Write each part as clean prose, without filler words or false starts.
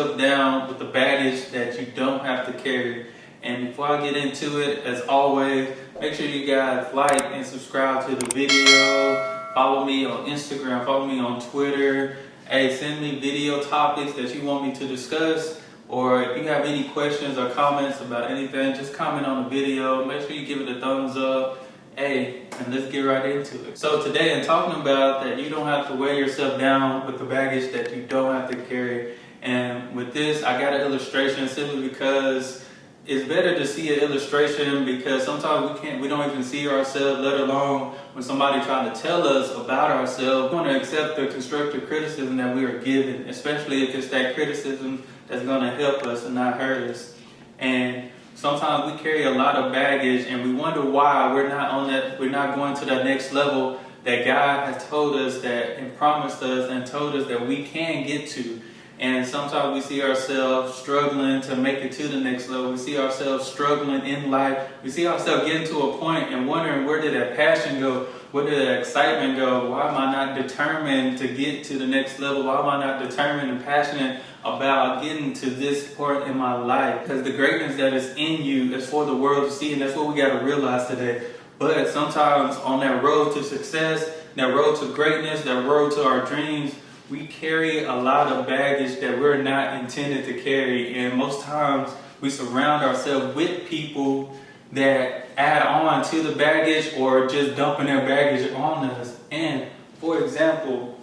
yourself down with the baggage that you don't have to carry. And before I get into it, as always, make sure you guys like and subscribe to the video. Follow me on Instagram, follow me on Twitter. Hey, send me video topics that you want me to discuss. Or if you have any questions or comments about anything, just comment on the video. Make sure you give it a thumbs up. Hey, and let's get right into it. So today I'm talking about that you don't have to weigh yourself down with the baggage that you don't have to carry. And with this, I got an illustration simply because it's better to see an illustration, because sometimes we don't even see ourselves, let alone when somebody trying to tell us about ourselves. We want to accept the constructive criticism that we are given, especially if it's that criticism that's going to help us and not hurt us. And sometimes we carry a lot of baggage and we wonder why we're not going to that next level that God has told us that and promised us and told us that we can get to. And sometimes we see ourselves struggling to make it to the next level. We see ourselves struggling in life. We see ourselves getting to a point and wondering, where did that passion go? Where did that excitement go? Why am I not determined to get to the next level? Why am I not determined and passionate about getting to this point in my life? Because the greatness that is in you is for the world to see, and that's what we got to realize today. But sometimes on that road to success, that road to greatness, that road to our dreams, we carry a lot of baggage that we're not intended to carry. And most times we surround ourselves with people that add on to the baggage or just dumping their baggage on us. And for example,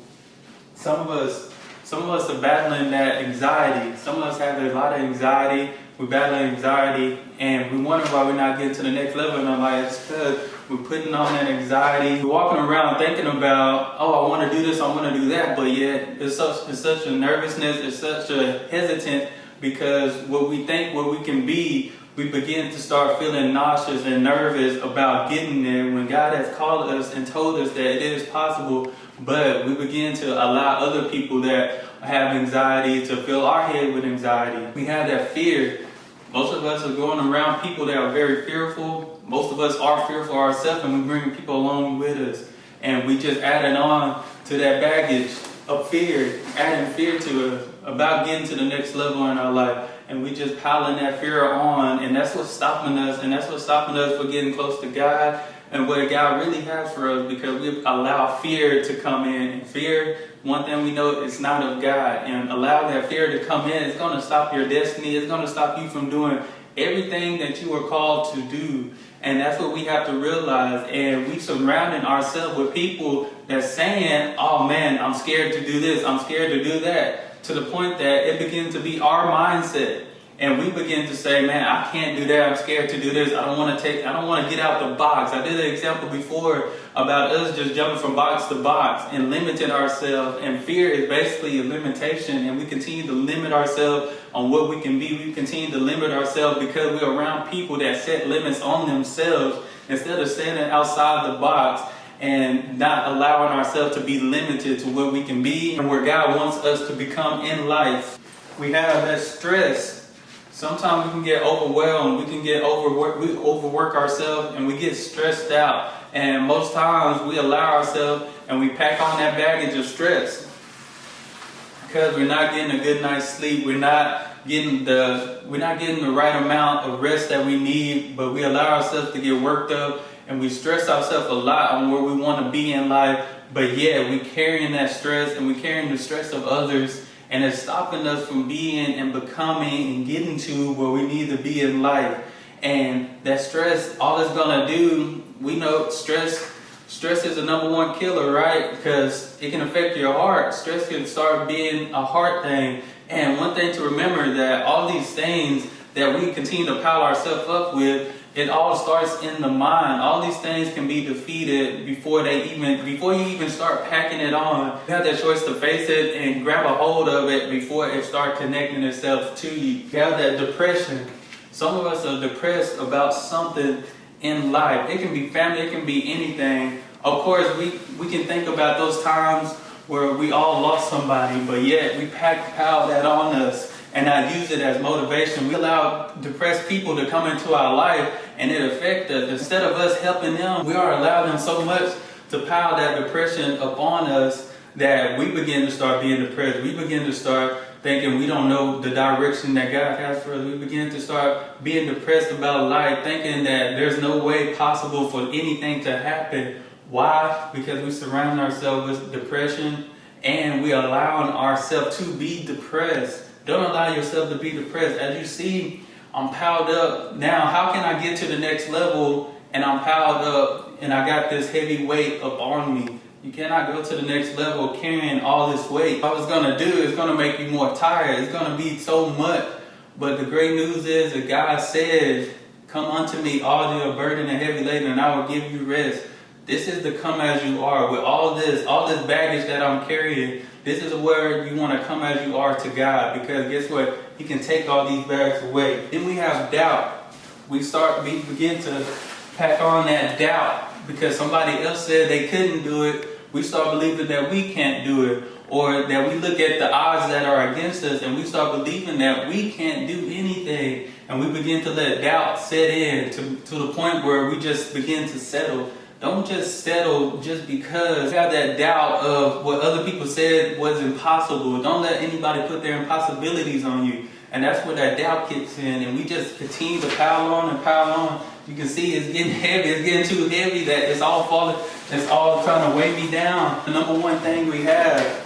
some of us are battling that anxiety. Some of us have a lot of anxiety. We're battling anxiety and we wonder why we're not getting to the next level in our lives. It's because we're putting on that anxiety. We're walking around thinking about, oh, I want to do this, I want to do that, but yet it's such a nervousness, it's such a hesitant, because what we think, what we can be, we begin to start feeling nauseous and nervous about getting there when God has called us and told us that it is possible. But we begin to allow other people that have anxiety to fill our head with anxiety. We have that fear. Most of us are going around people that are very fearful. Most of us are fearful ourselves, and we bring people along with us. And we just adding on to that baggage of fear, adding fear to us about getting to the next level in our life. And we just piling that fear on, and that's what's stopping us. And that's what's stopping us from getting close to God and what God really has for us, because we allow fear to come in. And fear, one thing we know, it's not of God. And allow that fear to come in, it's going to stop your destiny. It's going to stop you from doing everything that you were called to do. And that's what we have to realize. And we surrounding ourselves with people that's saying, oh man, I'm scared to do this, I'm scared to do that, to the point that it begins to be our mindset. And we begin to say, man, I can't do that, I'm scared to do this, I don't want to get out the box. I did an example before about us just jumping from box to box and limiting ourselves. And fear is basically a limitation, and we continue to limit ourselves on what we can be. We continue to limit ourselves because we're around people that set limits on themselves instead of standing outside the box and not allowing ourselves to be limited to what we can be and where God wants us to become in life. We have that stress. Sometimes we can get overwhelmed, we can get overworked, we overwork ourselves and we get stressed out. And most times we allow ourselves and we pack on that baggage of stress because we're not getting a good night's sleep, we're not getting the right amount of rest that we need, but we allow ourselves to get worked up and we stress ourselves a lot on where we want to be in life, but yeah, we carrying that stress and we carrying the stress of others. And it's stopping us from being and becoming and getting to where we need to be in life. And that stress, all it's gonna do, we know stress is the number one killer, right? Because it can affect your heart. Stress can start being a heart thing. And one thing to remember, that all these things that we continue to pile ourselves up with, it all starts in the mind. All these things can be defeated before you even start packing it on. You have that choice to face it and grab a hold of it before it starts connecting itself to you. You have that depression. Some of us are depressed about something in life. It can be family, it can be anything. Of course, we can think about those times where we all lost somebody, but yet we pile that on us and not use it as motivation. We allow depressed people to come into our life and it affects us. Instead of us helping them, we are allowing them so much to pile that depression upon us that we begin to start being depressed. We begin to start thinking we don't know the direction that God has for us. We begin to start being depressed about life, thinking that there's no way possible for anything to happen. Why? Because we surround ourselves with depression and we allowing ourselves to be depressed. Don't allow yourself to be depressed. As you see, I'm piled up. Now, how can I get to the next level and I'm piled up and I got this heavy weight up on me? You cannot go to the next level carrying all this weight. What it's going to do is going to make you more tired. It's going to be so much. But the great news is that God said, come unto me, all you are burdened and heavy laden, and I will give you rest. This is the come as you are. With all this baggage that I'm carrying, this is where you want to come as you are to God. Because guess what? He can take all these bags away. Then we have doubt. We begin to pack on that doubt because somebody else said they couldn't do it. We start believing that we can't do it, or that we look at the odds that are against us and we start believing that we can't do anything, and we begin to let doubt set in to the point where we just begin to settle. Don't just settle just because you have that doubt of what other people said was impossible. Don't let anybody put their impossibilities on you. And that's where that doubt kicks in, and we just continue to pile on and pile on. You can see it's getting heavy, it's getting too heavy that it's all falling, it's all trying to weigh me down. The number one thing we have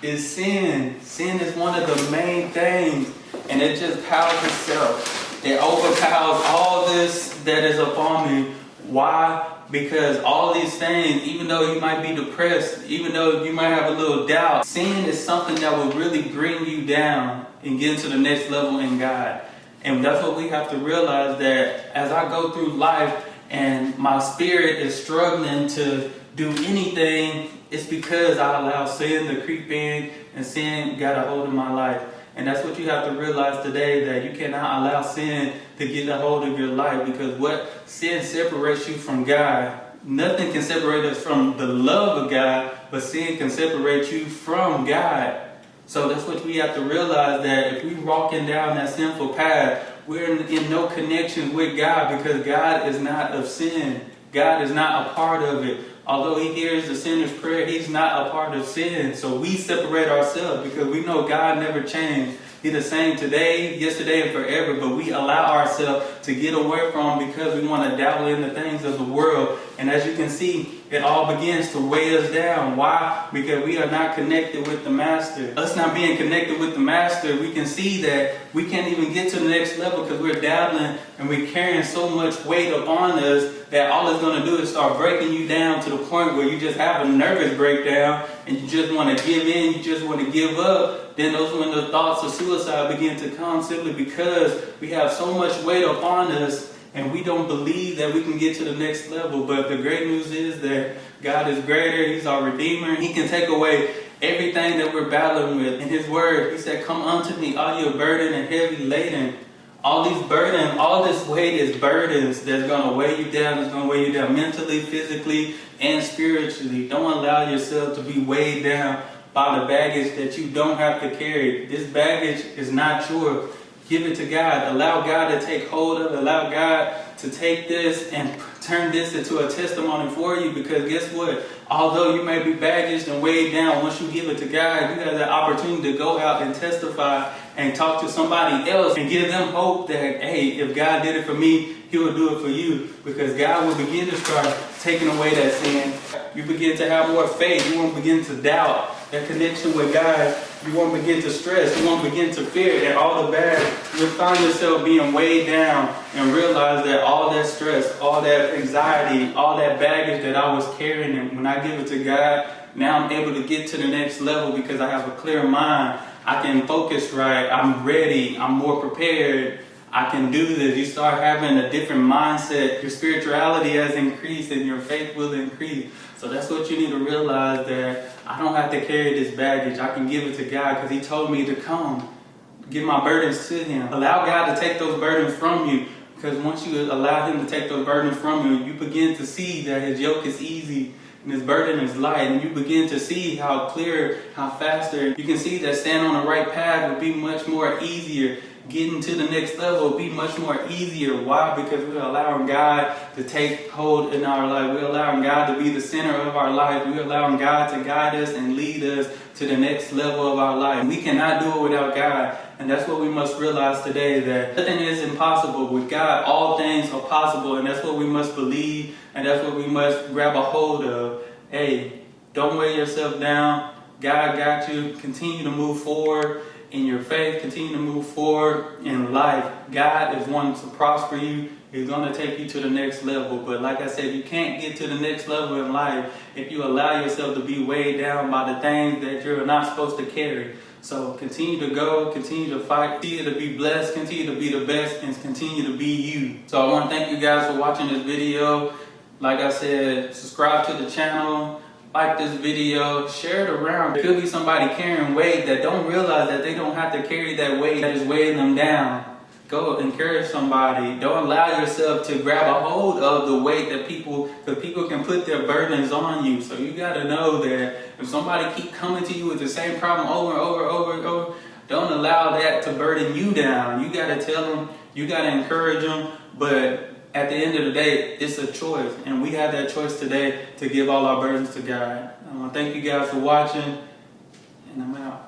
is sin. Sin is one of the main things, and it just piles itself. It overpowers all this that is upon me. Why? Because all these things, even though you might be depressed, even though you might have a little doubt, sin is something that will really bring you down and get to the next level in God. And that's what we have to realize, that as I go through life and my spirit is struggling to do anything, it's because I allow sin to creep in and sin got a hold of my life. And that's what you have to realize today, that you cannot allow sin to get a hold of your life, because what sin separates you from God. Nothing can separate us from the love of God, but sin can separate you from God. So that's what we have to realize, that if we're walking down that sinful path, we're in no connection with God, because God is not of sin. God is not a part of it. Although he hears the sinner's prayer, he's not a part of sin. So we separate ourselves because we know God never changed. He's the same today, yesterday, and forever. But we allow ourselves to get away from him because we want to dabble in the things of the world. And as you can see, it all begins to weigh us down. Why? Because we are not connected with the Master. Us not being connected with the Master, we can see that we can't even get to the next level because we're dabbling and we're carrying so much weight upon us that all it's going to do is start breaking you down to the point where you just have a nervous breakdown and you just want to give in, you just want to give up. Then those when the thoughts of suicide begin to come, simply because we have so much weight upon us and we don't believe that we can get to the next level. But the great news is that God is greater. He's our Redeemer. He can take away everything that we're battling with. In his word, he said, come unto me, all you are burdened and heavy laden. All these burdens, all this weight is burdens that's going to weigh you down. It's going to weigh you down mentally, physically, and spiritually. Don't allow yourself to be weighed down by the baggage that you don't have to carry. This baggage is not yours. Give it to God. Allow God to take hold of it. Allow God to take this and turn this into a testimony for you. Because guess what? Although you may be baggaged and weighed down, once you give it to God, you have the opportunity to go out and testify and talk to somebody else and give them hope that, hey, if God did it for me, he will do it for you. Because God will begin to start taking away that sin. You begin to have more faith. You won't begin to doubt that connection with God. You won't begin to stress. You won't begin to fear that all the bad. You'll find yourself being weighed down and realize that all that stress, all that anxiety, all that baggage that I was carrying, and when I give it to God, now I'm able to get to the next level because I have a clear mind. I can focus right. I'm ready. I'm more prepared. I can do this. You start having a different mindset. Your spirituality has increased and your faith will increase. So that's what you need to realize, that I don't have to carry this baggage. I can give it to God because he told me to come. Give my burdens to him. Allow God to take those burdens from you, because once you allow him to take those burdens from you, you begin to see that his yoke is easy and his burden is light, and you begin to see how clear, how faster. You can see that staying on the right path will be much more easier. Getting to the next level will be much more easier. Why? Because we're allowing God to take hold in our life. We're allowing God to be the center of our life. We're allowing God to guide us and lead us to the next level of our life. We cannot do it without God. And that's what we must realize today, that nothing is impossible. With God, all things are possible. And that's what we must believe. And that's what we must grab a hold of. Hey, don't weigh yourself down. God got you. Continue to move forward in your faith. Continue to move forward in life. God is wanting to prosper you. He's going to take you to the next level. But like I said, you can't get to the next level in life if you allow yourself to be weighed down by the things that you're not supposed to carry. So continue to go, continue to fight, continue to be blessed, continue to be the best, and continue to be you. So I want to thank you guys for watching this video. Like I said, subscribe to the channel, like this video, share it around. There could be somebody carrying weight that don't realize that they don't have to carry that weight that is weighing them down. Go encourage somebody. Don't allow yourself to grab a hold of the weight that because people can put their burdens on you. So you got to know that if somebody keep coming to you with the same problem over and over, don't allow that to burden you down. You got to tell them, you got to encourage them, but at the end of the day, it's a choice. And we have that choice today to give all our burdens to God. I want to thank you guys for watching, and I'm out.